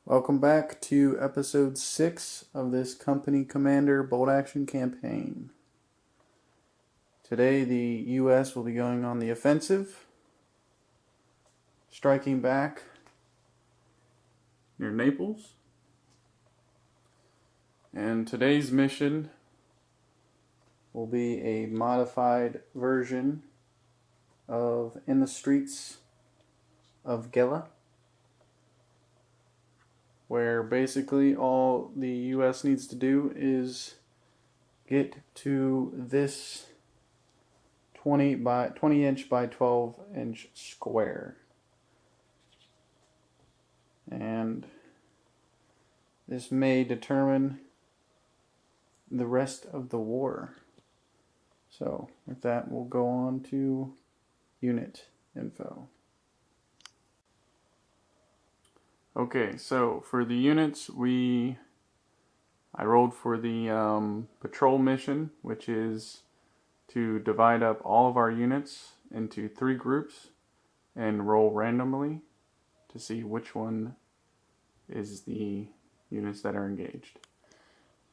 Welcome back to episode 6 of this Company Commander Bolt Action campaign. Today the U.S. will be going on the offensive, striking back near Naples. And today's mission will be a modified version of In the Streets of Gela, where basically all the U.S. needs to do is get to this 20 inch by 12 inch square. And this may determine the rest of the war. So with that, we'll go on to unit info. Okay, so for the units, I rolled for the patrol mission, which is to divide up all of our units into 3 groups and roll randomly to see which one is the units that are engaged.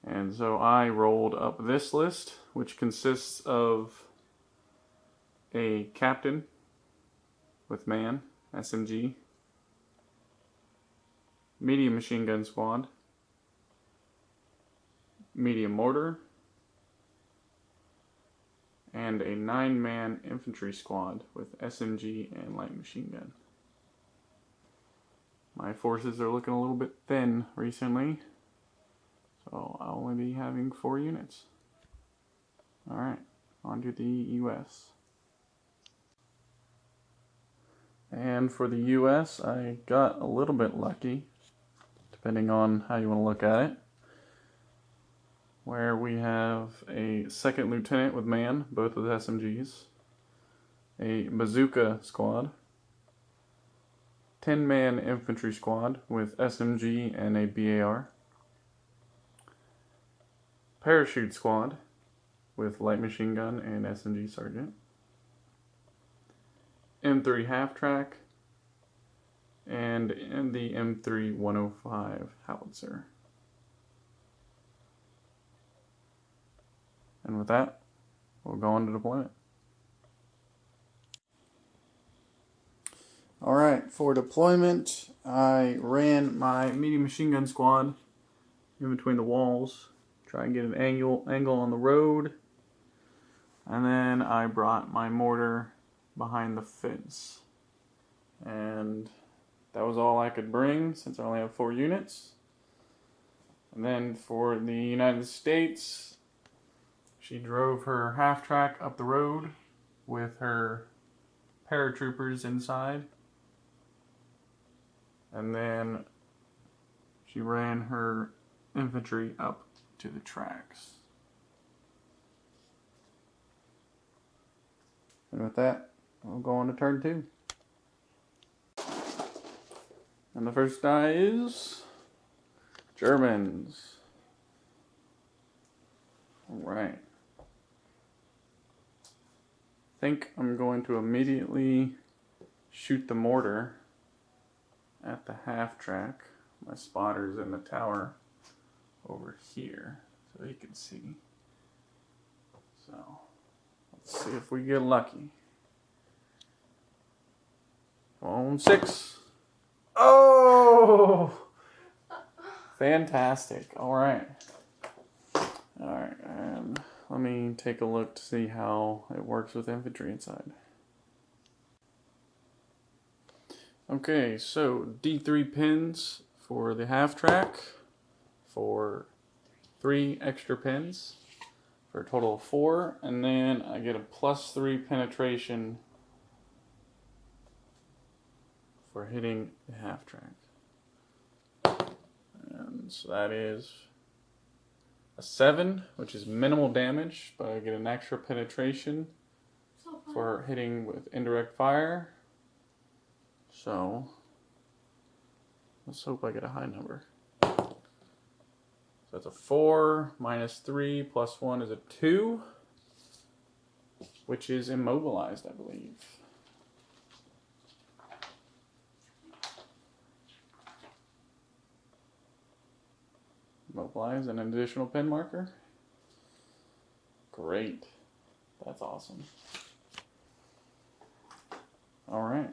And so I rolled up this list, which consists of a captain with man, SMG, medium machine gun squad, medium mortar, and a 9-man infantry squad with SMG and light machine gun. My forces are looking a little bit thin recently, so I'll only be having 4 units. Alright, on to the US. And for the US, I got a little bit lucky, depending on how you want to look at it, where we have a 2nd lieutenant with man, both with SMGs, a bazooka squad, 10-man infantry squad with SMG and a BAR, parachute squad with light machine gun and SMG sergeant, M3 half-track, and the M3 105 howitzer. And with that, we'll go on to deployment. Alright, for deployment, I ran my medium machine gun squad in between the walls, try and get an angle on the road, and then I brought my mortar behind the fence. And that was all I could bring since I only have 4 units. And then for the United States, she drove her half-track up the road with her paratroopers inside. And then she ran her infantry up to the tracks. And with that, we'll go on to turn 2. And the first die is Germans. Alright. I think I'm going to immediately shoot the mortar at the half-track. My spotter's in the tower over here, so you can see. So, let's see if we get lucky. On 6. Oh! Fantastic. Alright. Alright, and let me take a look to see how it works with infantry inside. Okay, so D3 pins for the half-track for 3 extra pins for a total of 4, and then I get a +3 penetration for hitting the half-track. And so that is a 7, which is minimal damage, but I get an extra penetration for hitting with indirect fire. So let's hope I get a high number. So that's a 4 minus 3 plus 1 is a 2, which is immobilized, I believe. Mobilize an additional pen marker. Great. That's awesome. Alright.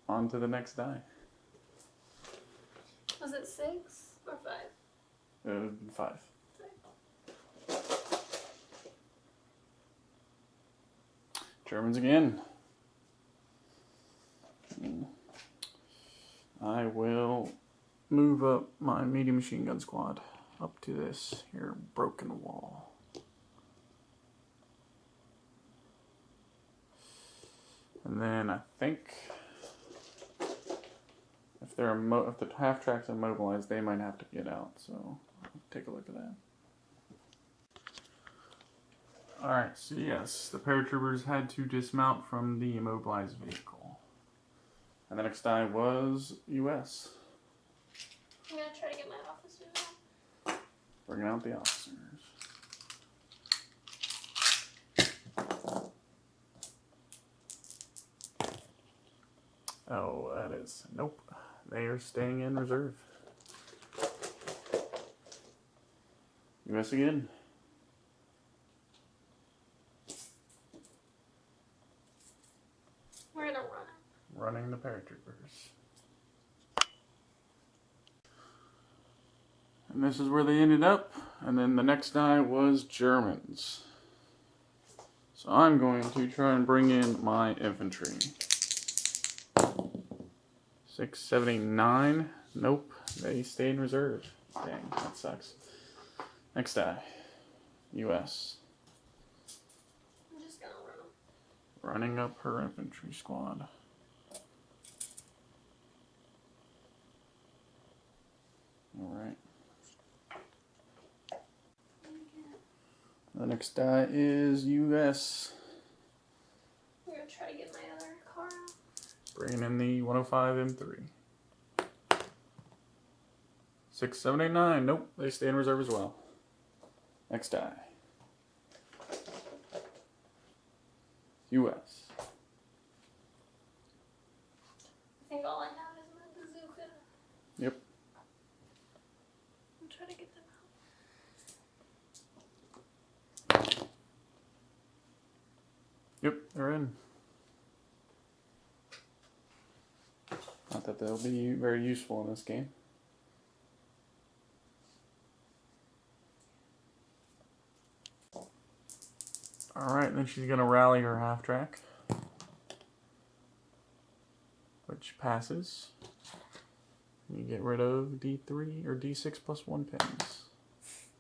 On to the next die. Was it 6 or 5? It would be 5. Germans again. I will move up my medium machine gun squad up to this here broken wall. And then I think if they're if the half tracks are mobilized, they might have to get out. So I'll take a look at that. Alright, so yes, the paratroopers had to dismount from the immobilized vehicle. And the next die was US. I'm going to try to get my officers out. Bringing out the officers. Oh, that is... Nope. They are staying in reserve. US again. We're going to run it. Running the paratroopers. And this is where they ended up. And then the next die was Germans. So I'm going to try and bring in my infantry. 6, 7, 8, 9. Nope. They stay in reserve. Dang, that sucks. Next die. US. I'm just going to run them. Running up her infantry squad. Alright. The next die is US. I'm going to try to get my other car out. Bringing in the 105 M3. 6, 7, 8, 9. Nope, they stay in reserve as well. Next die. US. I think all I have is my bazooka. Yep. I'm trying to get them out. Yep, they're in. Not that they'll be very useful in this game. Alright, then she's going to rally her half track. Which passes. You get rid of D3 or D6 plus 1 pins.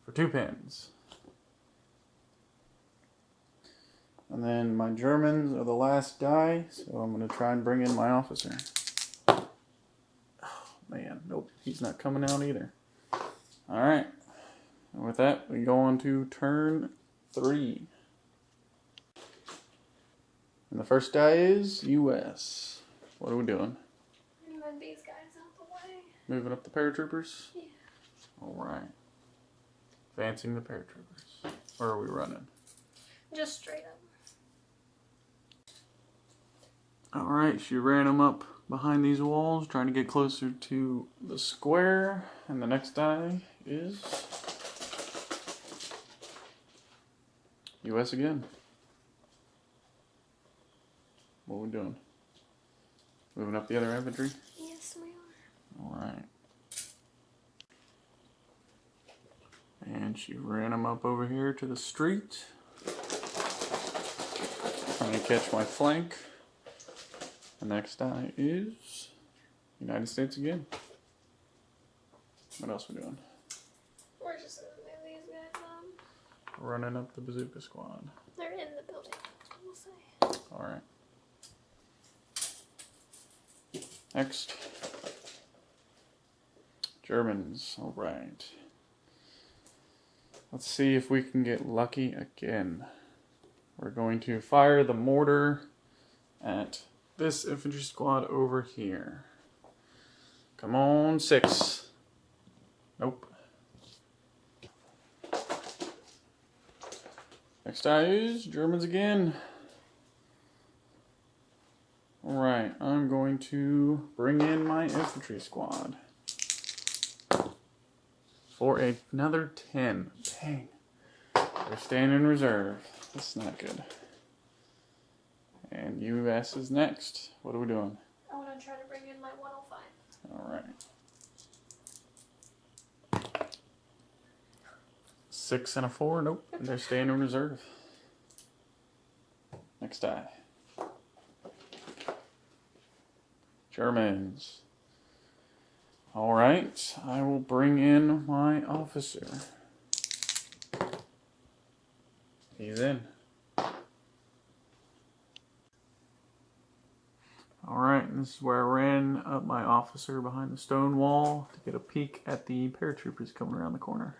For 2 pins. And then my Germans are the last die, so I'm going to try and bring in my officer. Oh, man, nope, he's not coming out either. Alright, and with that, we go on to turn 3. And the first die is US. What are we doing? Move these guys out the way. Moving up the paratroopers? Yeah. Alright. Advancing the paratroopers. Where are we running? Just straight up. Alright, she ran them up behind these walls, trying to get closer to the square. And the next die is US again. What are we doing? Moving up the other infantry? Yes, we are. Alright. And she ran them up over here to the street. Trying to catch my flank. The next die is United States again. What else are we doing? We're just going to move these guys up. Running up the bazooka squad. They're in the building, that's what we'll say. Alright. Next. Germans. Alright. Let's see if we can get lucky again. We're going to fire the mortar at this infantry squad over here. Come on, 6. Nope. Next die is Germans again. Alright, I'm going to bring in my infantry squad. for another 10. Dang. They're staying in reserve. That's not good. And US is next. What are we doing? I want to try to bring in my 105. Alright. 6 and a 4. Nope. They're staying in reserve. Next die. Germans. Alright. I will bring in my officer. He's in. Alright, this is where I ran up my officer behind the stone wall to get a peek at the paratroopers coming around the corner.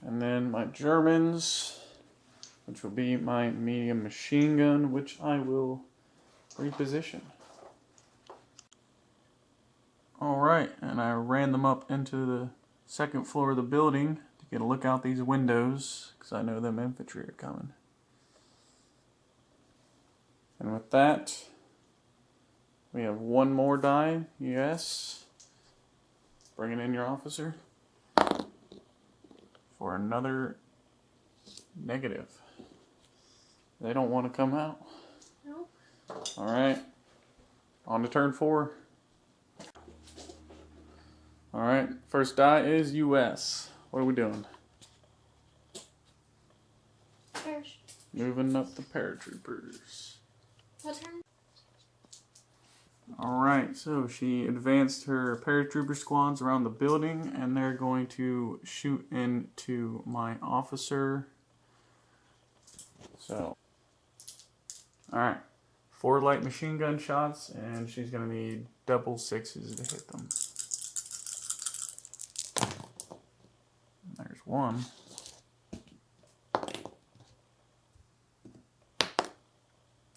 And then my Germans, which will be my medium machine gun, which I will reposition. Alright, and I ran them up into the second floor of the building to get a look out these windows, because I know them infantry are coming. And with that, we have one more die, yes. Bringing in your officer for another negative. They don't want to come out. No. Alright, on to turn 4. Alright, first die is US. What are we doing? Parachute. Moving up the paratroopers. What turn? Alright, so she advanced her paratrooper squads around the building, and they're going to shoot into my officer. So, alright, 4 light machine gun shots, and she's going to need double 6s to hit them. There's one.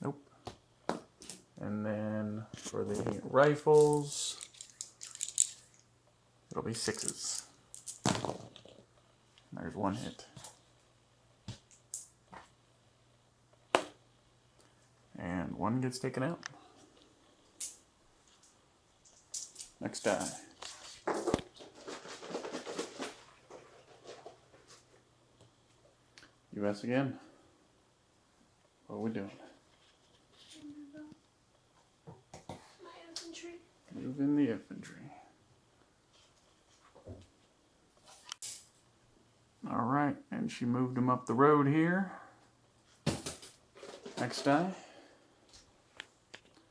Nope. And then for the rifles, it'll be 6s. There's one hit. And one gets taken out. Next die. US again. What are we doing? My infantry. Move in the infantry. Alright, and she moved them up the road here. Next die.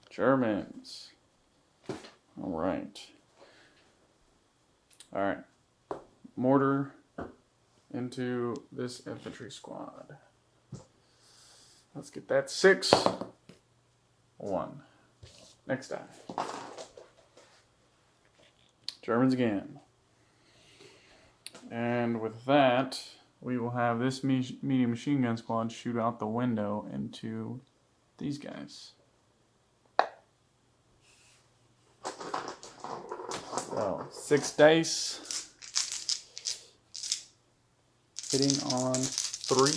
Germans. Alright. Alright. Mortar into this infantry squad. Let's get that 6. 1. Next die. Germans again. And with that, we will have this medium machine gun squad shoot out the window into these guys. So, 6 dice. Hitting on 3.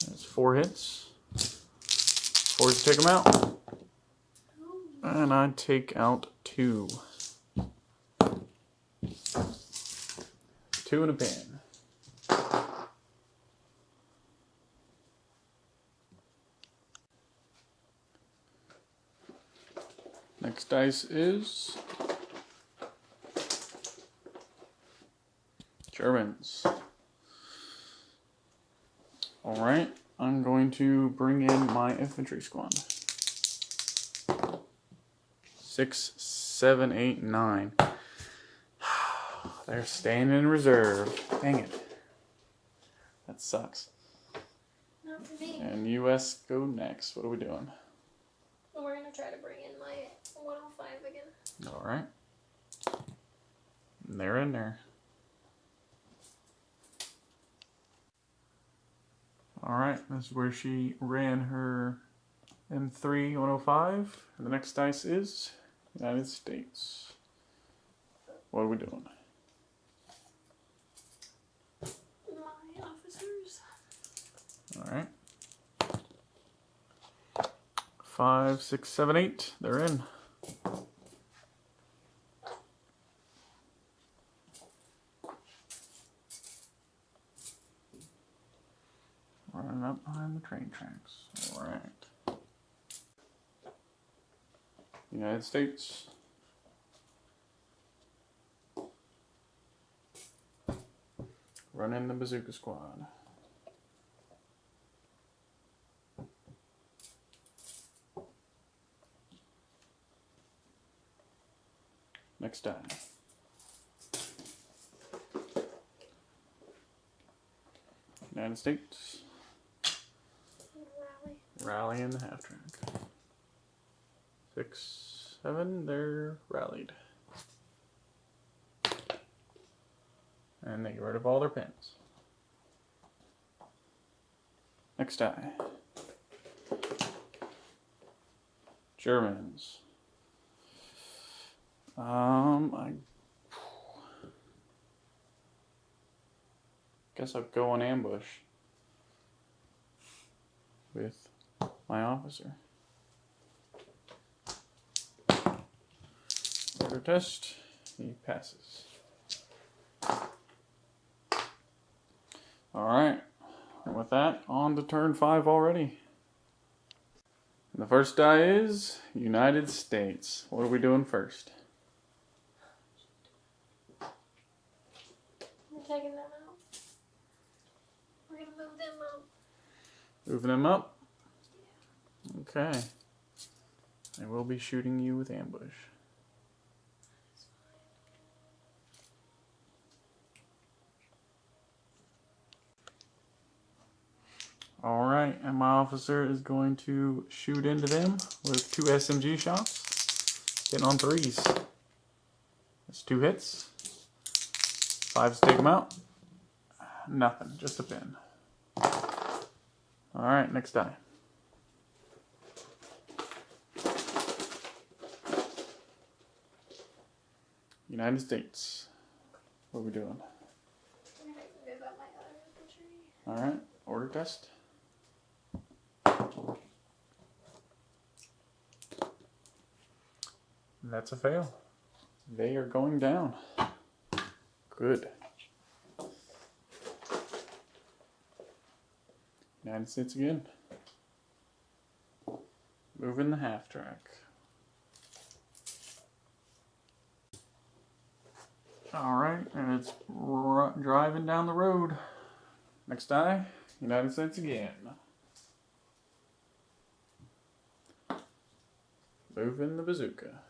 That's 4 hits. 4 to take them out. And I take out 2. 2 in a pin. Next dice is Germans. Alright, I'm going to bring in my infantry squad. 6, 7, 8, 9. They're staying in reserve. Dang it. That sucks. Not for me. And US go next. What are we doing? Well, we're gonna try to bring in my 105 again. Alright. They're in there. Alright, this is where she ran her M3 105. And the next dice is United States. What are we doing? My officers. Alright. 5, 6, 7, 8. They're in. behind the train tracks. Alright. United States. Running the Bazooka Squad. Next die. United States. Rally in the half track. 6, 7, they're rallied. And they get rid of all their pins. Next die. Germans. I guess I'll go on ambush with my officer. Order test. He passes. Alright. And with that, on to turn 5 already. And the first die is United States. What are we doing first? We're taking them out. We're gonna move them up. Moving them up? Okay. I will be shooting you with ambush. Alright, and my officer is going to shoot into them with 2 SMG shots. Getting on 3s. That's 2 hits. 5s take them out. Nothing, just a pin. Alright, next die. United States. What are we doing? I'm gonna move up my other infantry. Alright, order test. That's a fail. They are going down. Good. United States again. Moving the half track. Alright, and it's driving down the road. Next die, United States again. Moving the bazooka.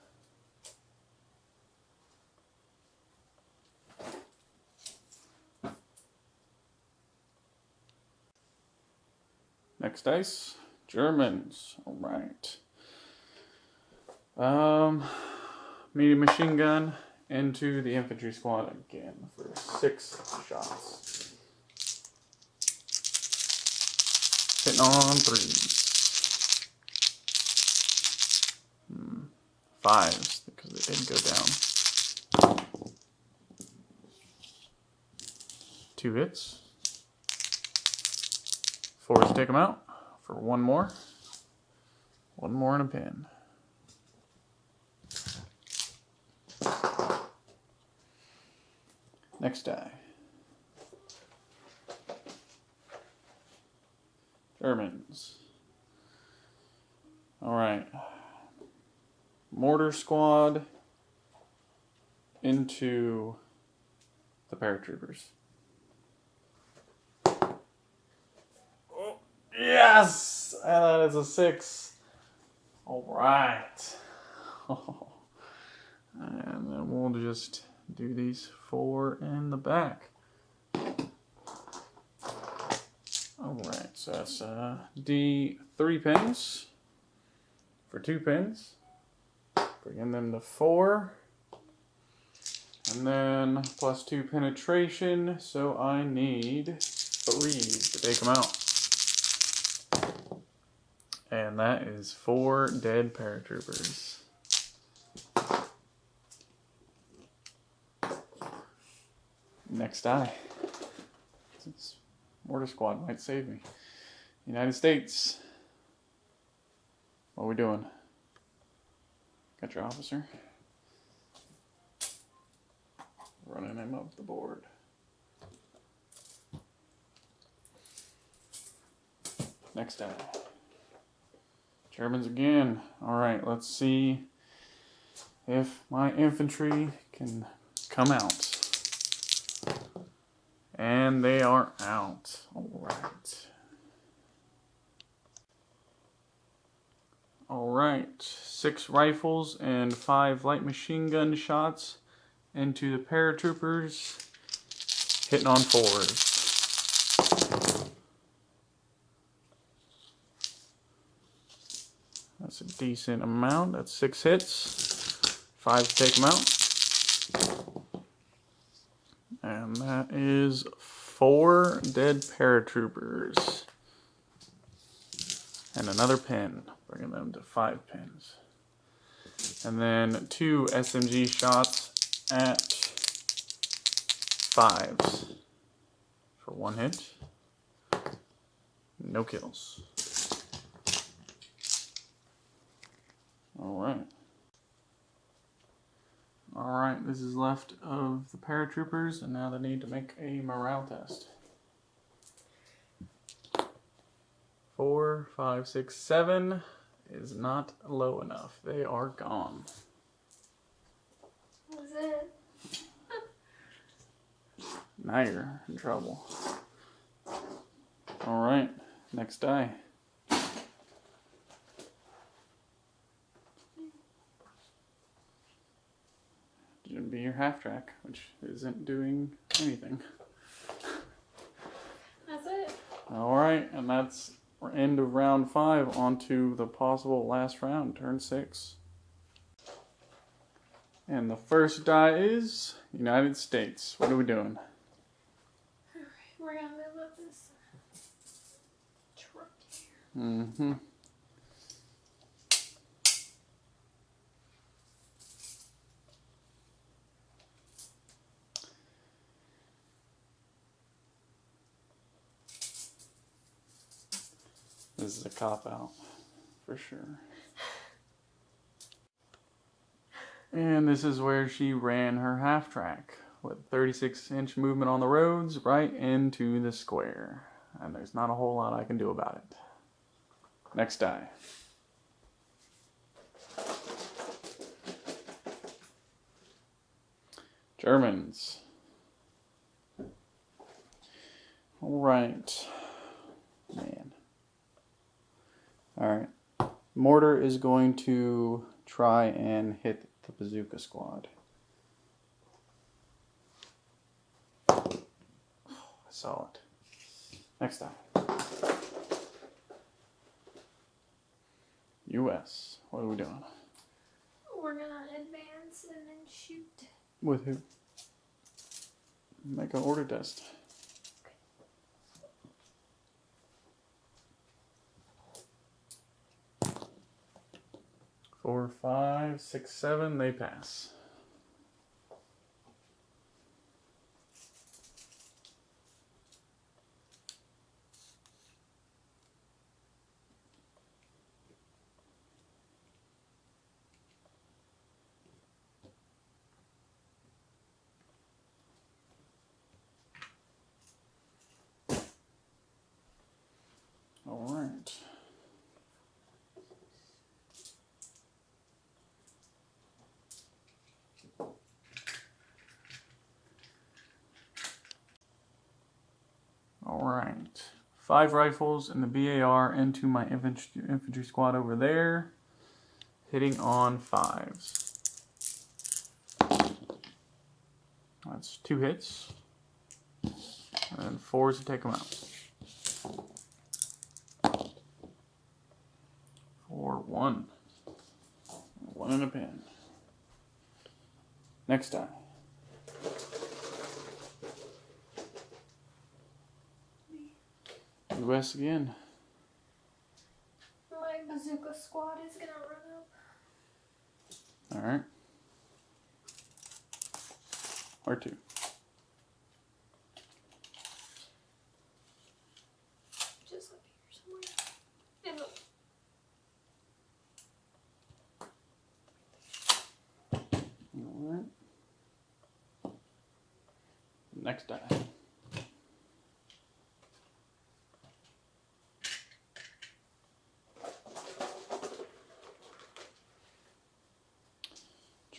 Next dice, Germans. Alright. Medium machine gun into the infantry squad again for 6 shots. Hitting on 3s. 5s because they did go down. 2 hits. 4s take them out for 1 more. 1 more and a pin. Next die. Germans. Alright. Mortar squad into the paratroopers. Oh, yes! And that is a 6. Alright. And then we'll just do these 4 in the back. Alright, so that's D3 pins for 2 pins. Bringing them to 4. And then plus 2 penetration, so I need 3s to take them out. And that is 4 dead paratroopers. Next die. This mortar squad might save me. United States. What are we doing? Got your officer. Running him up the board. Next die. Germans again. Alright, let's see if my infantry can come out. And they are out. Alright. Alright. 6 rifles and 5 light machine gun shots into the paratroopers. Hitting on 4s. That's a decent amount. That's 6 hits. 5 to take them out. And that is 4 dead paratroopers. And another pin, bringing them to 5 pins. And then 2 SMG shots at 5s for 1 hit. No kills. Alright. Alright, this is left of the paratroopers, and now they need to make a morale test. 4, 5, 6, 7 is not low enough. They are gone. That's it. Now you're in trouble. Alright, next die. It'd be your half track, which isn't doing anything. That's it. Alright, and that's end of round 5. On to the possible last round, turn 6. And the first die is United States. What are we doing? Alright, we're gonna move up this truck here. Mm-hmm. This is a cop-out, for sure. And this is where she ran her half-track, with 36-inch movement on the roads, right into the square. And there's not a whole lot I can do about it. Next die. Germans. Alright. Man. Alright. Mortar is going to try and hit the bazooka squad. Oh, I saw it. Next time. US. What are we doing? We're gonna advance and then shoot. With who? Make an order test. 4, 5, 6, 7, they pass. All right. All right. 5 rifles and the BAR into my infantry squad over there, hitting on 5s. That's 2 hits, and 4s to take them out. 4, 1. 1 in a pin. Next die. US again. My bazooka squad is gonna run up. Alright. R2. Just up here somewhere. And look. Alright. Next die.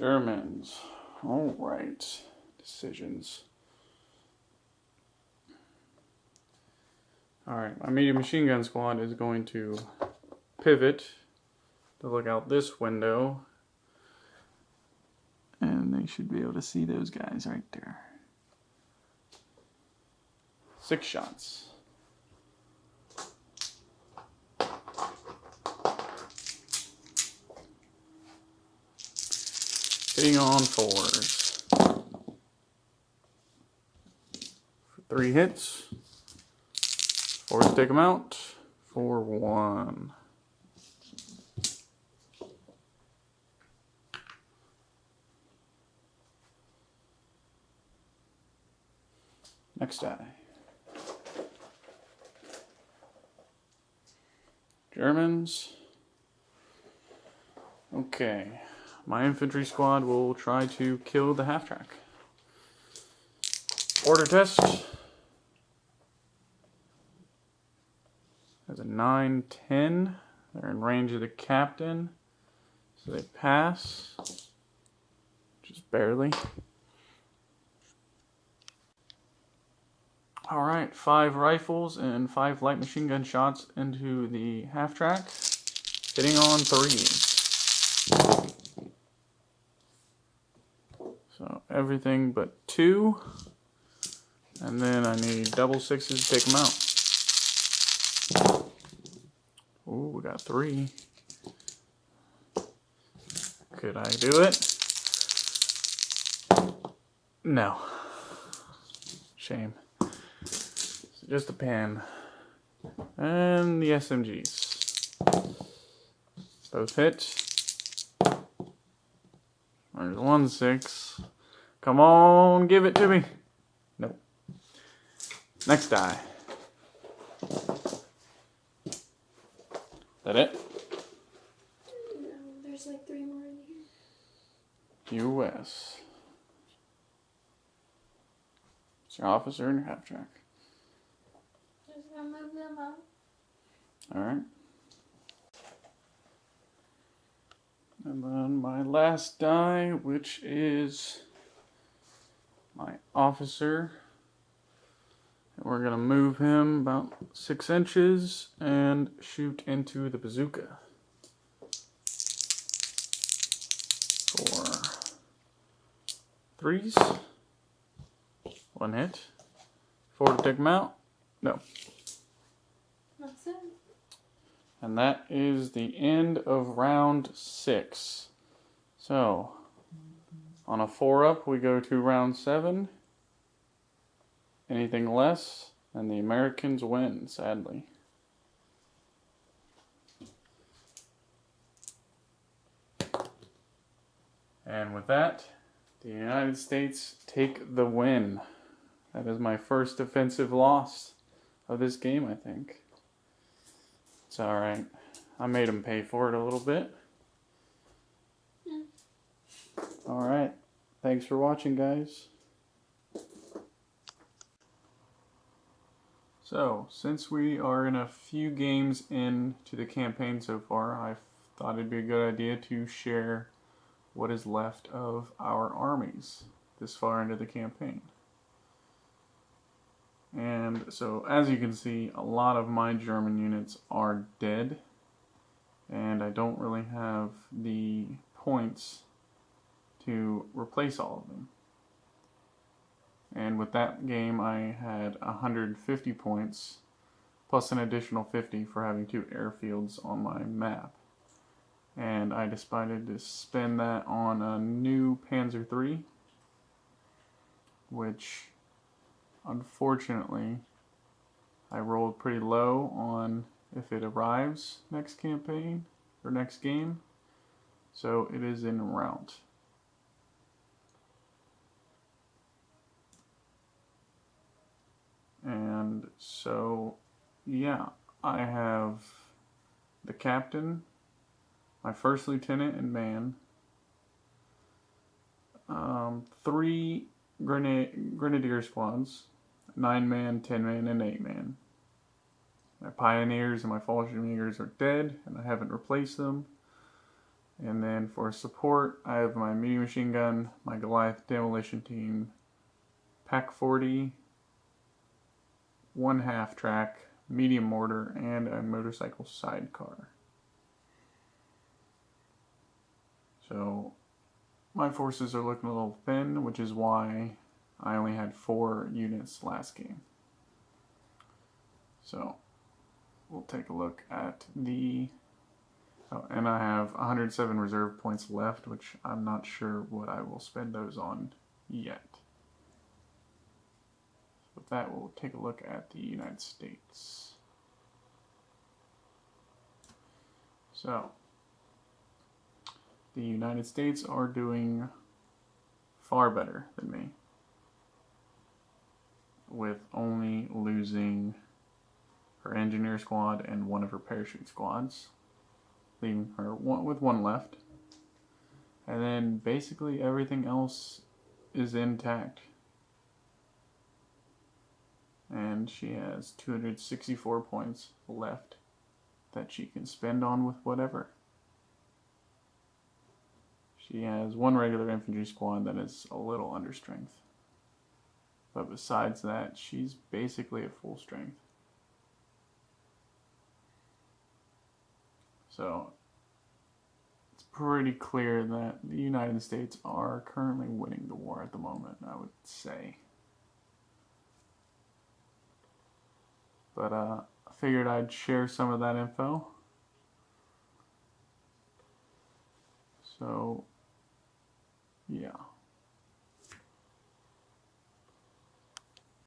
Germans. All right. Decisions. All right. My medium machine gun squad is going to pivot to look out this window. And they should be able to see those guys right there. 6 shots. Hitting on 4s. For 3 hits. 4s take them out. For 1. Next die. Germans. Okay. My infantry squad will try to kill the half-track. Order test. Has a 9-10. They're in range of the captain. So they pass. Just barely. Alright, 5 rifles and 5 light machine gun shots into the half-track. Hitting on 3s. So everything but 2. And then I need double 6s to take them out. Ooh, we got 3. Could I do it? No. Shame. Just a pan. And the SMGs. Both hit. There's 1-6. Come on, give it to me. Nope. Next die. That it? No, there's like 3 more in here. US. It's your officer and your half-track. Just gonna move them up. Alright. And then my last die, which is my officer. And we're going to move him about 6 inches and shoot into the bazooka. 4 3s. 1 hit. 4 to take him out. No. That's it. And that is the end of round 6. So, on a 4-up, we go to round 7. Anything less, and the Americans win, sadly. And with that, the United States take the win. That is my first defensive loss of this game, I think. It's alright. I made them pay for it a little bit. Alright. Thanks for watching, guys. So, since we are in a few games into the campaign so far, I thought it'd be a good idea to share what is left of our armies this far into the campaign. And so, as you can see, a lot of my German units are dead, and I don't really have the points to replace all of them. And with that game, I had 150 points, plus an additional 50 for having 2 airfields on my map. And I decided to spend that on a new Panzer III, which, unfortunately, I rolled pretty low on if it arrives next campaign, or next game. So it is en route. And so, yeah, I have the captain, my first lieutenant and man, 3 grenadier squads, 9-man, 10-man, and 8-man. My pioneers and my Fallschirmjägers are dead, and I haven't replaced them. And then for support, I have my medium machine gun, my Goliath demolition team, Pack 40, 1 half-track, medium mortar, and a motorcycle sidecar. So my forces are looking a little thin, which is why I only had 4 units last game. So we'll take a look at the... Oh, and I have 107 reserve points left, which I'm not sure what I will spend those on yet. With that, we'll take a look at the United States. So, the United States are doing far better than me, with only losing her engineer squad and one of her parachute squads, leaving her with one left. And then basically everything else is intact. And she has 264 points left that she can spend on with whatever. She has one regular infantry squad that is a little under strength. But besides that, she's basically at full strength. So it's pretty clear that the United States are currently winning the war at the moment, I would say. But I figured I'd share some of that info. So, yeah.